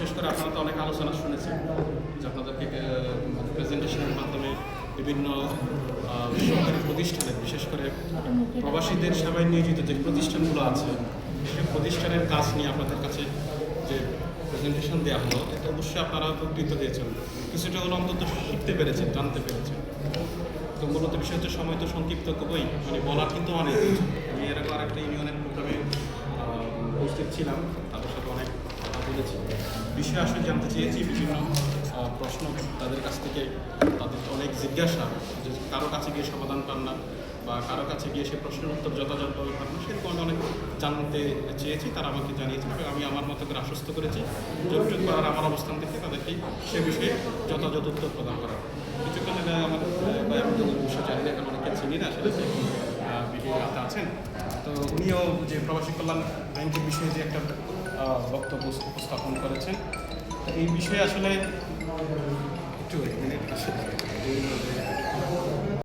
বিশেষ করে আপনারা তো অনেক আলোচনা শুনেছেন যে আপনাদেরকে প্রেজেন্টেশনের মাধ্যমে বিভিন্ন সরকারি প্রতিষ্ঠানে বিশেষ করে প্রবাসীদের সেবায় নিয়োজিত যে প্রতিষ্ঠানগুলো আছে সেই প্রতিষ্ঠানের কাজ নিয়ে আপনাদের কাছে যে প্রেজেন্টেশন দেওয়া হলো এটা অবশ্যই আপনারা উপকৃত হয়েছেন, কিছুটা হলো অন্তত শিখতে পেরেছেন, জানতে পেরেছেন। তো মূলত বিষয় হচ্ছে সময় তো সংক্ষিপ্ত খুবই, মানে বলার কিন্তু অনেক। আমি এরকম আরেকটা ইউনিয়নের প্রোগ্রামে উপস্থিত ছিলাম, তাদের সাথে অনেক কথা বলেছি, বিষয় আসলে জানতে চেয়েছি, বিভিন্ন প্রশ্ন তাদের কাছ থেকে, তাদের অনেক জিজ্ঞাসা যে কারো কাছে গিয়ে সমাধান পান না বা কারো কাছে গিয়ে সে প্রশ্নের উত্তর যথাযথভাবে পান না, সেরকম আমি অনেক জানতে চেয়েছি। তারা আমাকে জানিয়েছেন এবং আমি আমার মতো করে আশ্বস্ত করেছি যোগাযোগ করার আমার অবস্থান থেকে তাদেরকে সে বিষয়ে যথাযথ উত্তর প্রদান করার। কিছুক্ষণ আগে আমার আমি তো বিষয় জানি না, এখন অনেকে চিনি না, সেটা বিডিও হাতে আছেন, তো উনিও যে প্রবাসী কল্যাণ ব্যাংকের বিষয়ে যে একটা বক্তব্য উপস্থাপন করেছেন, তো এই বিষয়ে আসলে একটু মিনিট